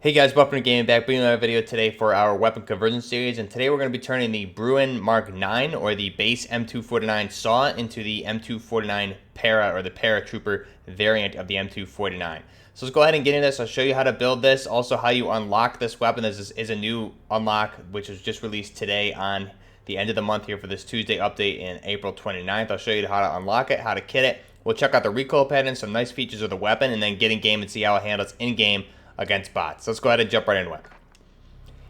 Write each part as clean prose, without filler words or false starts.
Hey guys, welcome to Gaming back, bringing another video today for our weapon conversion series, and today we're going to be turning the Bruen MK9 or the base M249 SAW into the M249 Para or the Paratrooper variant of the M249. So let's go ahead and get into this. I'll show you how to build this, also how you unlock this weapon. This is a new unlock which was just released today on the end of the month here for this Tuesday update in April 29th. I'll show you how to unlock it, how to kit it. We'll check out the recoil pattern, some nice features of the weapon, and then get in game and see how it handles in game against bots. Let's go ahead and jump right into it.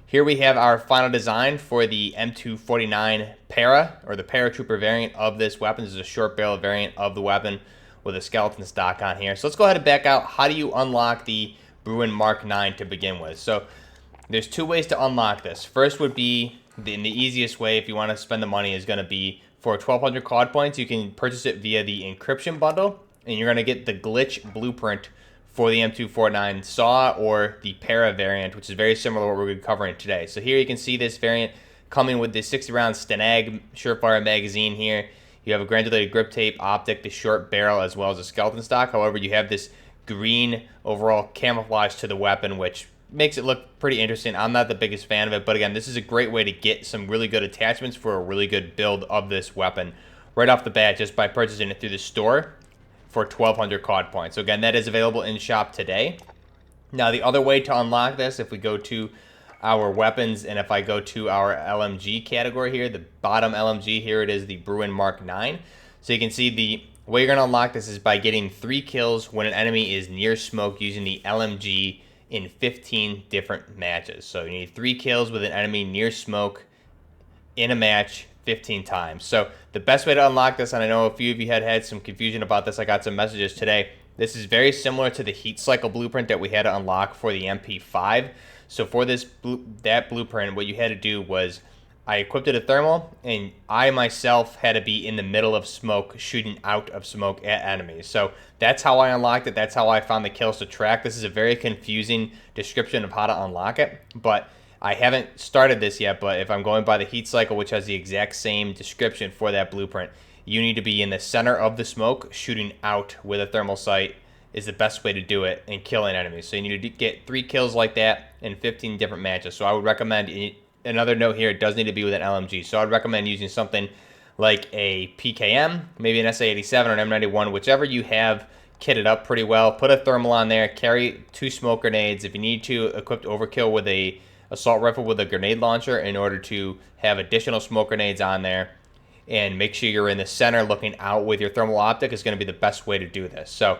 Here we have our final design for the M249 Para or the Paratrooper variant of this weapon. This is a short barrel variant of the weapon with a skeleton stock on here. So let's go ahead and back out. How do you unlock the Bruen MK9 to begin with? So there's two ways to unlock this. First would be, the easiest way if you want to spend the money is going to be for 1,200 COD points. You can purchase it via the encryption bundle, and you're going to get the glitch blueprint for the M249 SAW or the Para variant, which is very similar to what we're going to be covering today. So here you can see this variant coming with the 60-round Stenag Surefire magazine here. You have a granulated grip tape, optic, the short barrel, as well as a skeleton stock. However, you have this green overall camouflage to the weapon, which makes it look pretty interesting. I'm not the biggest fan of it, but again, this is a great way to get some really good attachments for a really good build of this weapon right off the bat just by purchasing it through the store for 1,200 COD points. So again, that is available in shop today. Now the other way to unlock this, if we go to our weapons and if I go to our LMG category here, the bottom LMG here, it is the Bruen MK9. So you can see the way you're going to unlock this is by getting 3 kills when an enemy is near smoke using the LMG in 15 different matches. So you need 3 kills with an enemy near smoke in a match 15 times. So the best way to unlock this, and I know a few of you had some confusion about this, I got some messages today. This is very similar to the heat cycle blueprint that we had to unlock for the MP5. So for that blueprint, what you had to do was I equipped it a thermal, and I myself had to be in the middle of smoke, shooting out of smoke at enemies. So that's how I unlocked it. That's how I found the kills to track. This is a very confusing description of how to unlock it, but I haven't started this yet. But if I'm going by the heat cycle, which has the exact same description for that blueprint, you need to be in the center of the smoke, shooting out with a thermal sight is the best way to do it and killing enemies. So you need to get 3 kills like that in 15 different matches. So I would recommend, another note here, it does need to be with an LMG. So I'd recommend using something like a PKM, maybe an SA-87 or an M91, whichever you have kitted up pretty well. Put a thermal on there, carry 2 smoke grenades. If you need to, equip overkill with a assault rifle with a grenade launcher in order to have additional smoke grenades on there. And make sure you're in the center looking out with your thermal optic is going to be the best way to do this. So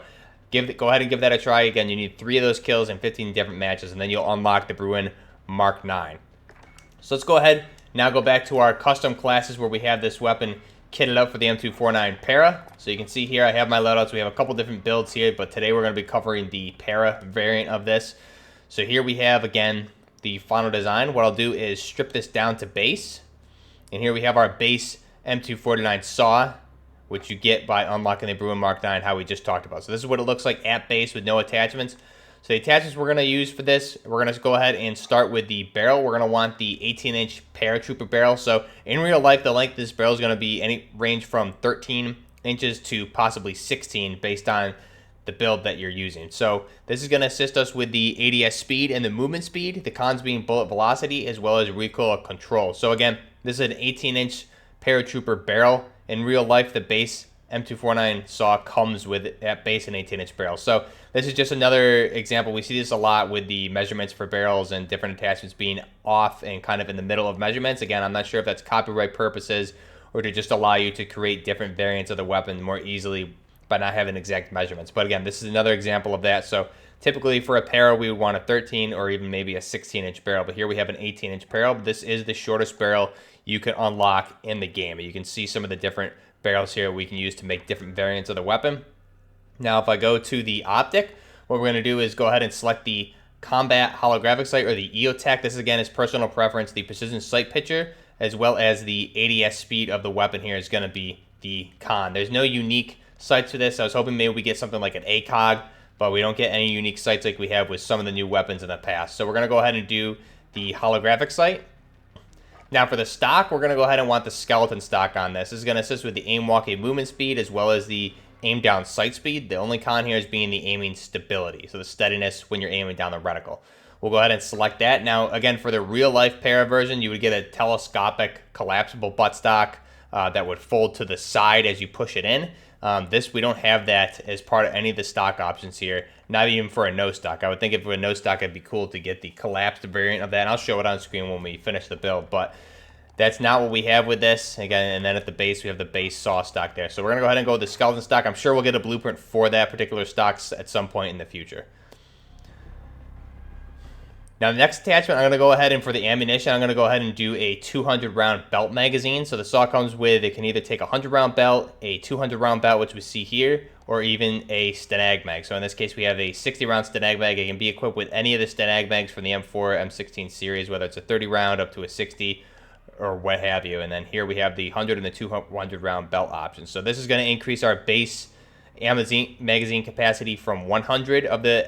go ahead and give that a try. Again, you need 3 of those kills in 15 different matches, and then you'll unlock the Bruen MK9. So let's go ahead, now go back to our custom classes where we have this weapon kitted up for the M249 Para. So you can see here I have my loadouts. We have a couple different builds here, but today we're going to be covering the Para variant of this. So here we have, again, the final design. What I'll do is strip this down to base. And here we have our base M249 SAW, which you get by unlocking the Bruen MK9, how we just talked about. So this is what it looks like at base with no attachments. So the attachments we're going to use for this, we're going to go ahead and start with the barrel. We're going to want the 18-inch Paratrooper barrel. So in real life, the length of this barrel is going to be any range from 13 inches to possibly 16 based on the build that you're using. So this is going to assist us with the ADS speed and the movement speed, the cons being bullet velocity as well as recoil control. So again, this is an 18-inch Paratrooper barrel. In real life, the base M249 SAW comes with at base an 18-inch barrel. So this is just another example. We see this a lot with the measurements for barrels and different attachments being off and kind of in the middle of measurements. Again, I'm not sure if that's copyright purposes or to just allow you to create different variants of the weapon more easily by not having exact measurements. But again, this is another example of that. So typically for a Para, we would want a 13 or even maybe a 16-inch barrel. But here we have an 18-inch barrel. This is the shortest barrel you can unlock in the game. You can see some of the different barrels here we can use to make different variants of the weapon. Now, if I go to the optic, what we're going to do is go ahead and select the combat holographic sight or the EOTech. This again is personal preference. The precision sight picture as well as the ADS speed of the weapon here is going to be the con. There's no unique sights for this. I was hoping maybe we get something like an ACOG, but we don't get any unique sights like we have with some of the new weapons in the past. So we're going to go ahead and do the holographic sight. Now for the stock, we're going to go ahead and want the skeleton stock on this. This is going to assist with the aim walking movement speed as well as the aim down sight speed. The only con here is being the aiming stability, so the steadiness when you're aiming down the reticle. we'll go ahead and select that. Now, again, for the real-life Para version, you would get a telescopic collapsible buttstock that would fold to the side as you push it in. We don't have that as part of any of the stock options here, not even for a no stock. I would think if it were a no stock, it'd be cool to get the collapsed variant of that, and I'll show it on screen when we finish the build, but that's not what we have with this. Again, and then at the base, we have the base SAW stock there. So we're going to go ahead and go with the skeleton stock. I'm sure we'll get a blueprint for that particular stock at some point in the future. Now, the next attachment, I'm going to go ahead and for the ammunition, I'm going to go ahead and do a 200-round belt magazine. So the SAW comes with, it can either take a 100-round belt, a 200-round belt, which we see here, or even a Stenag mag. So in this case, we have a 60-round Stenag mag. It can be equipped with any of the Stenag mags from the M4, M16 series, whether it's a 30-round up to a 60, or what have you. And then here we have the 100 and the 200-round belt options. So this is going to increase our base magazine capacity from 100 of the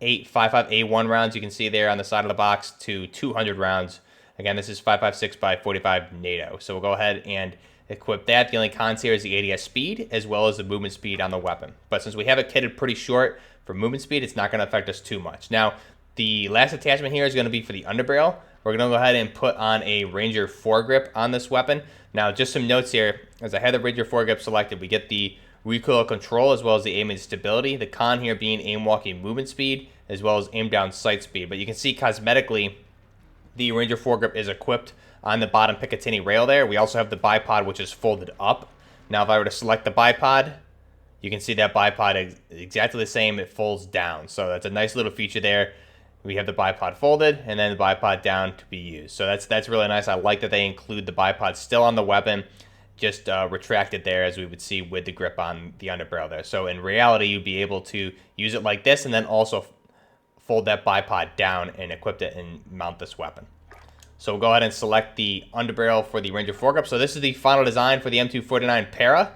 M855A1 rounds you can see there on the side of the box to 200 rounds. Again, this is 5.56 by 45 NATO. So we'll go ahead and equip that. The only cons here is the ADS speed as well as the movement speed on the weapon. But since we have it kitted pretty short for movement speed, it's not going to affect us too much. Now, the last attachment here is going to be for the underbarrel. We're going to go ahead and put on a Ranger foregrip on this weapon. Now, just some notes here. As I had the Ranger foregrip selected, we get the recoil control as well as the aim and stability. The con here being aim walking movement speed as well as aim down sight speed. But you can see cosmetically, the Ranger foregrip is equipped on the bottom Picatinny rail there. We also have the bipod, which is folded up. Now, if I were to select the bipod, you can see that bipod is exactly the same. It folds down. So that's a nice little feature there. We have the bipod folded and then the bipod down to be used. So that's really nice. I like that they include the bipod still on the weapon, just retracted there as we would see with the grip on the underbarrel there. So in reality, you'd be able to use it like this and then also fold that bipod down and equip it and mount this weapon. So we'll go ahead and select the underbarrel for the Ranger foregrip. So this is the final design for the M249 Para.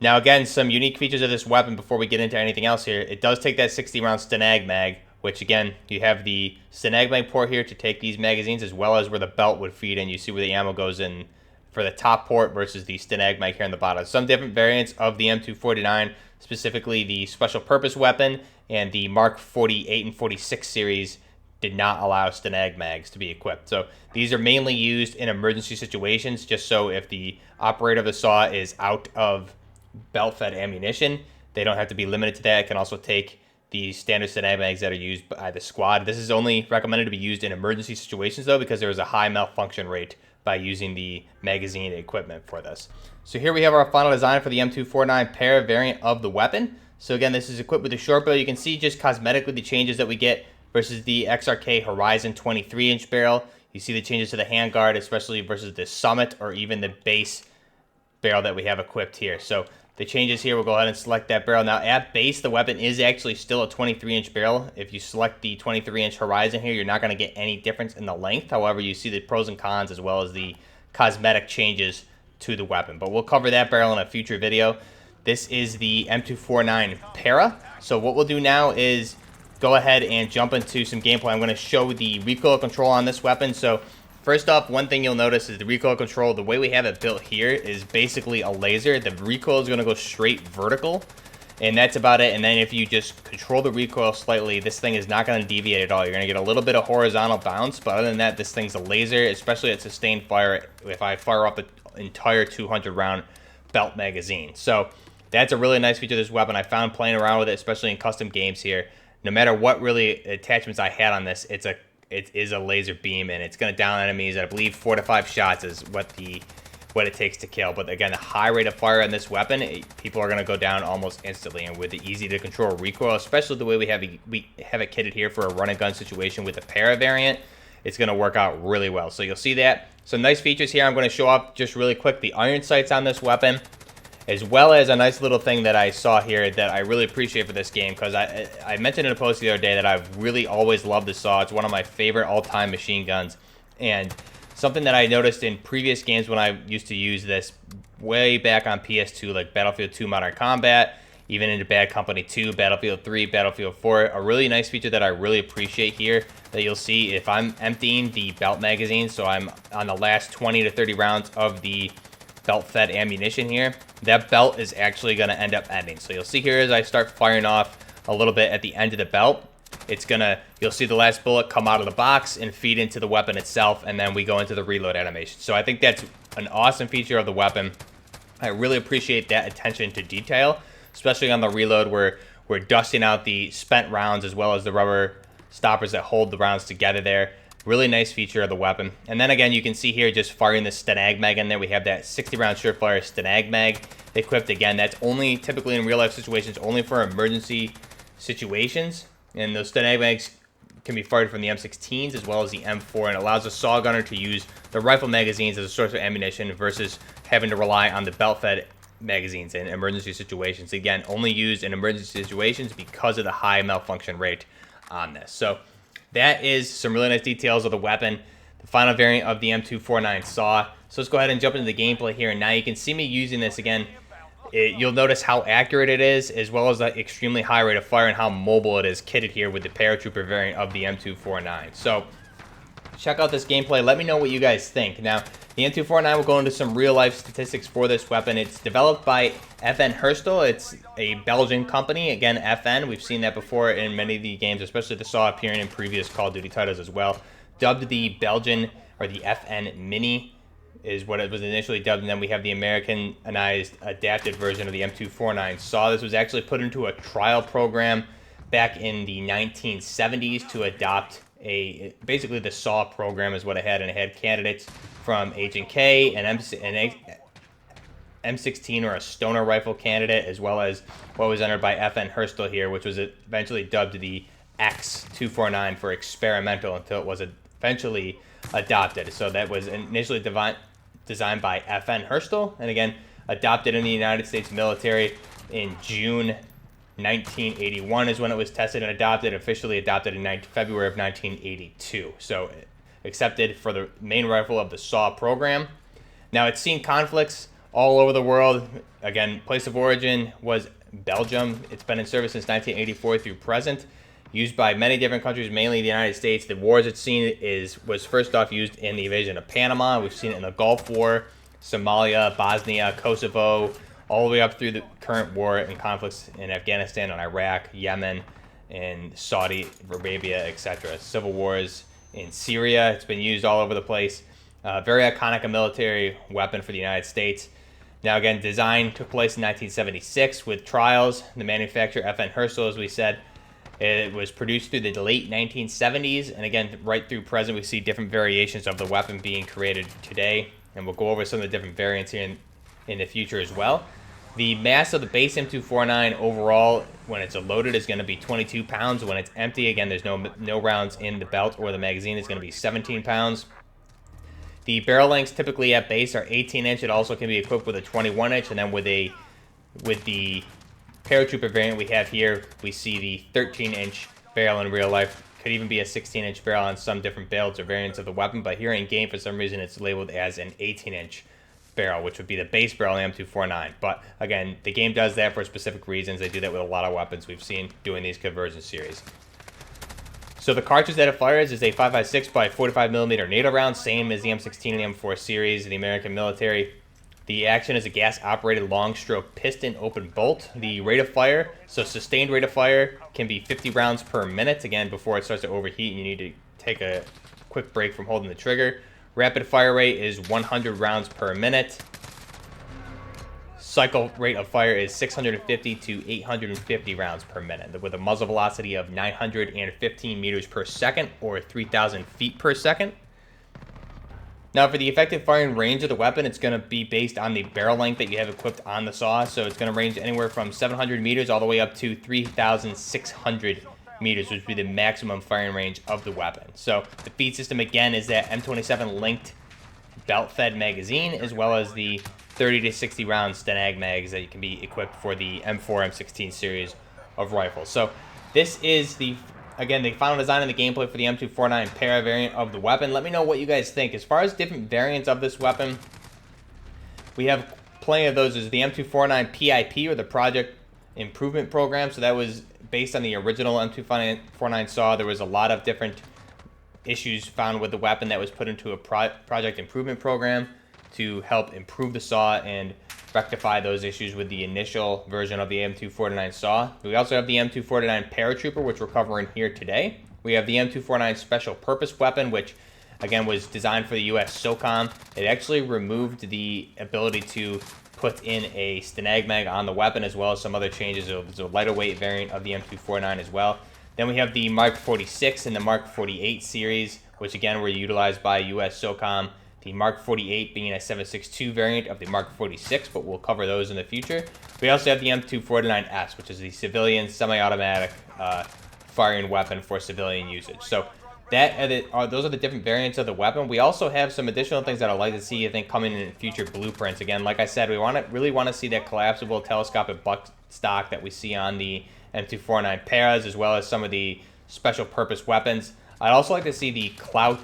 Now again, some unique features of this weapon before we get into anything else here. It does take that 60-round Stenag mag, which again, you have the Stenag mag port here to take these magazines as well as where the belt would feed in. You see where the ammo goes in for the top port versus the Stenag mag here on the bottom. Some different variants of the M249, specifically the special purpose weapon and the Mark 48 and 46 series did not allow Stenag mags to be equipped. So these are mainly used in emergency situations, just so if the operator of the SAW is out of belt-fed ammunition, they don't have to be limited to that. It can also take the standard Stenag mags that are used by the squad. This is only recommended to be used in emergency situations, though, because there is a high malfunction rate by using the magazine equipment for this. So here we have our final design for the M249 Para variant of the weapon. So again, this is equipped with a short barrel. You can see just cosmetically the changes that we get versus the XRK Horizon 23-inch barrel. You see the changes to the handguard, especially versus the Summit or even the base barrel that we have equipped here. So the changes here, we'll go ahead and select that barrel. Now, at base, the weapon is actually still a 23-inch barrel. If you select the 23-inch Horizon here, you're not going to get any difference in the length. However, you see the pros and cons as well as the cosmetic changes to the weapon. But we'll cover that barrel in a future video. This is the M249 Para. So what we'll do now is go ahead and jump into some gameplay. I'm going to show the recoil control on this weapon. So first off, one thing you'll notice is the recoil control. The way we have it built here is basically a laser. The recoil is going to go straight vertical, and that's about it. And then if you just control the recoil slightly, this thing is not going to deviate at all. You're going to get a little bit of horizontal bounce, but other than that, this thing's a laser, especially at sustained fire if I fire up the entire 200-round belt magazine. So that's a really nice feature of this weapon. I found playing around with it, especially in custom games here. No matter what really attachments I had on this, it is a laser beam, and it's going to down enemies. I believe 4 to 5 shots is what it takes to kill. But again, the high rate of fire on this weapon, people are going to go down almost instantly. And with the easy to control recoil, especially the way we have it kitted here for a run and gun situation with the Para variant, it's going to work out really well. So you'll see that. Some nice features here. I'm going to show up just really quick the iron sights on this weapon, as well as a nice little thing that I saw here that I really appreciate for this game, because I mentioned in a post the other day that I've really always loved the SAW. It's one of my favorite all-time machine guns, and something that I noticed in previous games when I used to use this way back on PS2, like Battlefield 2 Modern Combat, even into Bad Company 2, Battlefield 3, Battlefield 4, a really nice feature that I really appreciate here that you'll see if I'm emptying the belt magazine, so I'm on the last 20 to 30 rounds of the belt-fed ammunition here, that belt is actually going to end up ending. So you'll see here as I start firing off a little bit at the end of the belt, you'll see the last bullet come out of the box and feed into the weapon itself, and then we go into the reload animation. So I think that's an awesome feature of the weapon. I really appreciate that attention to detail, especially on the reload where we're dusting out the spent rounds as well as the rubber stoppers that hold the rounds together there. Really nice feature of the weapon. And then again, you can see here just firing the Stenag mag in there. We have that 60 round Surefire Stenag mag equipped. Again, that's only typically in real life situations, only for emergency situations. And those Stenag mags can be fired from the M16s as well as the M4, and allows a saw gunner to use the rifle magazines as a source of ammunition versus having to rely on the belt-fed magazines in emergency situations. Again, only used in emergency situations because of the high malfunction rate on this. So that is some really nice details of the weapon, the final variant of the M249 SAW. So let's go ahead and jump into the gameplay here. And now you can see me using this again. You'll notice how accurate it is, as well as the extremely high rate of fire and how mobile it is kitted here with the Paratrooper variant of the M249. So check out this gameplay. Let me know what you guys think. Now, the M249 will go into some real-life statistics for this weapon. It's developed by FN Herstal. It's a Belgian company. Again, FN. We've seen that before in many of the games, especially the SAW appearing in previous Call of Duty titles as well. Dubbed the Belgian, or the FN Mini, is what it was initially dubbed, and then we have the Americanized adapted version of the M249 SAW. This was actually put into a trial program back in the 1970s to adopt basically the SAW program is what it had, and it had candidates from H&K and M16 or a stoner rifle candidate, as well as what was entered by FN Herstal here, which was eventually dubbed the X249 for experimental until it was eventually adopted. So that was initially designed by FN Herstal, and again, adopted in the United States military in June 1981 is when it was tested and adopted, officially adopted in February of 1982. So accepted for the main rifle of the SAW program. Now, it's seen conflicts all over the world. Again, place of origin was Belgium. It's been in service since 1984 through present. Used by many different countries, mainly the United States. The wars it's seen was first off used in the invasion of Panama. We've seen it in the Gulf War, Somalia, Bosnia, Kosovo, all the way up through the current war and conflicts in Afghanistan and Iraq, Yemen, and Saudi Arabia, etc. Civil wars in Syria. It's been used all over the place. Very iconic military weapon for the United States. Now again, design took place in 1976 with trials. The manufacturer, FN Herstal, as we said. It was produced through the late 1970s, and again, right through present, we see different variations of the weapon being created today, and we'll go over some of the different variants here in the future as well. The mass of the base M249 overall, when it's loaded, is going to be 22 pounds. When it's empty, again, there's no rounds in the belt or the magazine, is going to be 17 pounds. The barrel lengths typically at base are 18-inch. It also can be equipped with a 21-inch, and then with the Paratrooper variant we have here, we see the 13-inch barrel in real life. Could even be a 16-inch barrel on some different builds or variants of the weapon, but here in game, for some reason, it's labeled as an 18-inch barrel, which would be the base barrel in the M249. But again, the game does that for specific reasons. They do that with a lot of weapons we've seen doing these conversion series. So the cartridge that it fires is a 5.56 by 45mm NATO round, same as the M16 and the M4 series in the American military. The action is a gas-operated long-stroke piston open bolt. The rate of fire, so sustained rate of fire, can be 50 rounds per minute. Again, before it starts to overheat, you need to take a quick break from holding the trigger. Rapid fire rate is 100 rounds per minute. Cycle rate of fire is 650 to 850 rounds per minute, with a muzzle velocity of 915 meters per second, or 3,000 feet per second. Now, for the effective firing range of the weapon, it's going to be based on the barrel length that you have equipped on the SAW. So it's going to range anywhere from 700 meters all the way up to 3,600 meters, which would be the maximum firing range of the weapon. So the feed system, again, is that M27 linked belt-fed magazine, as well as the 30 to 60 round Stenag mags that can be equipped for the M4, M16 series of rifles. So this is again, the final design and the gameplay for the M249 Para variant of the weapon. Let me know what you guys think. As far as different variants of this weapon, we have plenty of those. There's the M249 PIP, or the Project Improvement Program. So that was based on the original M249 SAW. There was a lot of different issues found with the weapon that was put into a Project Improvement Program to help improve the SAW and rectify those issues with the initial version of the M249 SAW. We also have the M249 Paratrooper, which we're covering here today. We have the M249 Special Purpose Weapon, which again was designed for the US SOCOM. It actually removed the ability to put in a Stenag mag on the weapon, as well as some other changes. It was a lighter weight variant of the M249 as well. Then we have the Mark 46 and the Mark 48 series, which again were utilized by US SOCOM. The Mark 48 being a 7.62 variant of the Mark 46, but we'll cover those in the future. We also have the M249S, which is the civilian semi-automatic firing weapon for civilian usage. So those are the different variants of the weapon. We also have some additional things that I'd like to see, I think, coming in future blueprints. Again, like I said, we really want to see that collapsible telescopic buttstock that we see on the M249 Paras, as well as some of the special purpose weapons. I'd also like to see the cloth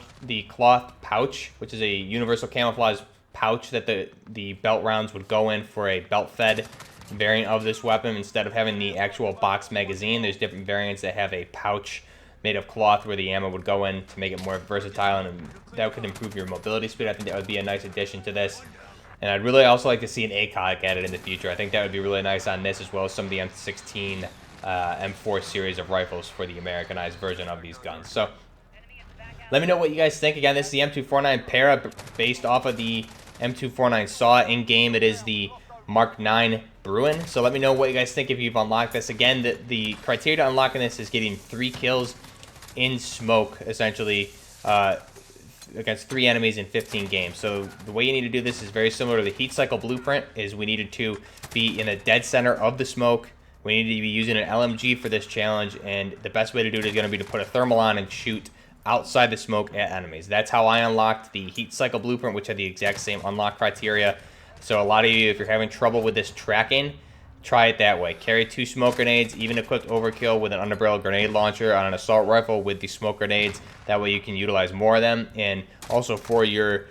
pouch, which is a universal camouflage pouch that the belt rounds would go in for a belt-fed variant of this weapon. Instead of having the actual box magazine, there's different variants that have a pouch made of cloth where the ammo would go in to make it more versatile, and that could improve your mobility speed. I think that would be a nice addition to this. And I'd really also like to see an ACOG added in the future. I think that would be really nice on this, as well as some of the M16 M4 series of rifles for the Americanized version of these guns. So let me know what you guys think. Again, this is the M249 Para based off of the M249 SAW. In game, it is the Mark 9 Bruen. So let me know what you guys think if you've unlocked this. Again, the criteria to unlocking this is getting 3 kills in smoke, essentially, against 3 enemies in 15 games. So the way you need to do this is very similar to the heat cycle blueprint. Is we needed to be in the dead center of the smoke. We need to be using an LMG for this challenge, and the best way to do it is going to be to put a thermal on and shoot outside the smoke at enemies. That's how I unlocked the heat cycle blueprint, which had the exact same unlock criteria. So a lot of you, if you're having trouble with this tracking, try it that way. Carry 2 smoke grenades, even equipped overkill with an underbarrel grenade launcher on an assault rifle with the smoke grenades. That way you can utilize more of them. And also for your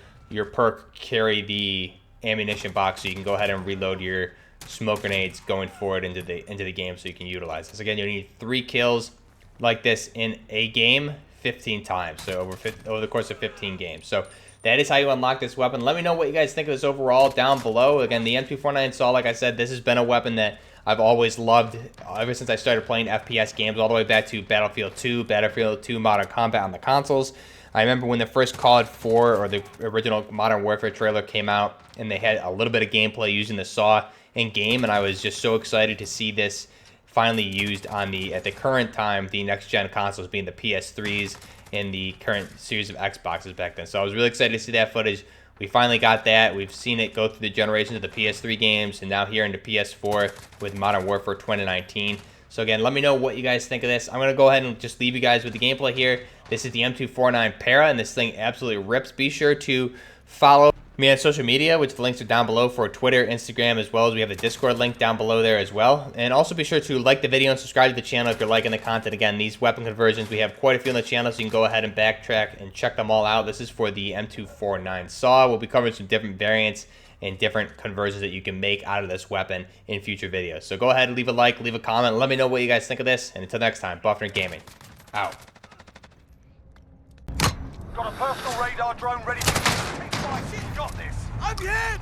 perk, carry the ammunition box so you can go ahead and reload your smoke grenades going forward into the game, so you can utilize this. Again, you need 3 kills like this in a game 15 times, so over the course of 15 games. So that is how you unlock this weapon. Let me know what you guys think of this overall down below. Again, the M249 SAW, like I said, this has been a weapon that I've always loved ever since I started playing FPS games, all the way back to Battlefield 2 Modern Combat on the consoles. I remember when the first COD 4 or the original Modern Warfare trailer came out, and they had a little bit of gameplay using the SAW in game, and I was just so excited to see this finally used on at the current time, the next gen consoles, being the PS3s and the current series of Xboxes back then. So I was really excited to see that footage. We finally got that. We've seen it go through the generations of the PS3 games, and now here into PS4 with Modern Warfare 2019. So again, let me know what you guys think of this. I'm going to go ahead and just leave you guys with the gameplay here. This is the M249 Para, and this thing absolutely rips. Be sure to follow me on social media, which the links are down below for Twitter, Instagram, as well as we have the Discord link down below there as well. And also be sure to like the video and subscribe to the channel if you're liking the content. Again, these weapon conversions, we have quite a few on the channel, so you can go ahead and backtrack and check them all out. This is for the M249 SAW. We'll be covering some different variants and different conversions that you can make out of this weapon in future videos. So go ahead and leave a like, leave a comment, let me know what you guys think of this. And until next time, Buffner Gaming, out. Got a personal radar drone ready to... Got this! I'm hit!